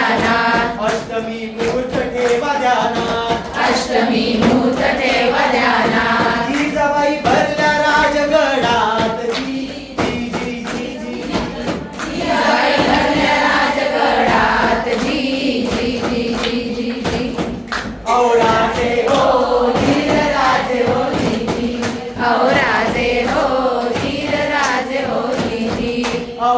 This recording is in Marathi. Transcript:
ध्यानात, अष्टमी मुहूर्त ठेवा ध्यानात, अष्टमी मुहूर्त ठेवा ध्यानात. जिजाबाई भरल्या राजगडात, जी जी जी जी जी, जिजाबाई भरल्या राजगडात, जी जी जी जी जी जी. औ राजे हो धीर राजे हो जी जी, औ राजे हो धीर राजे हो जी जी. औ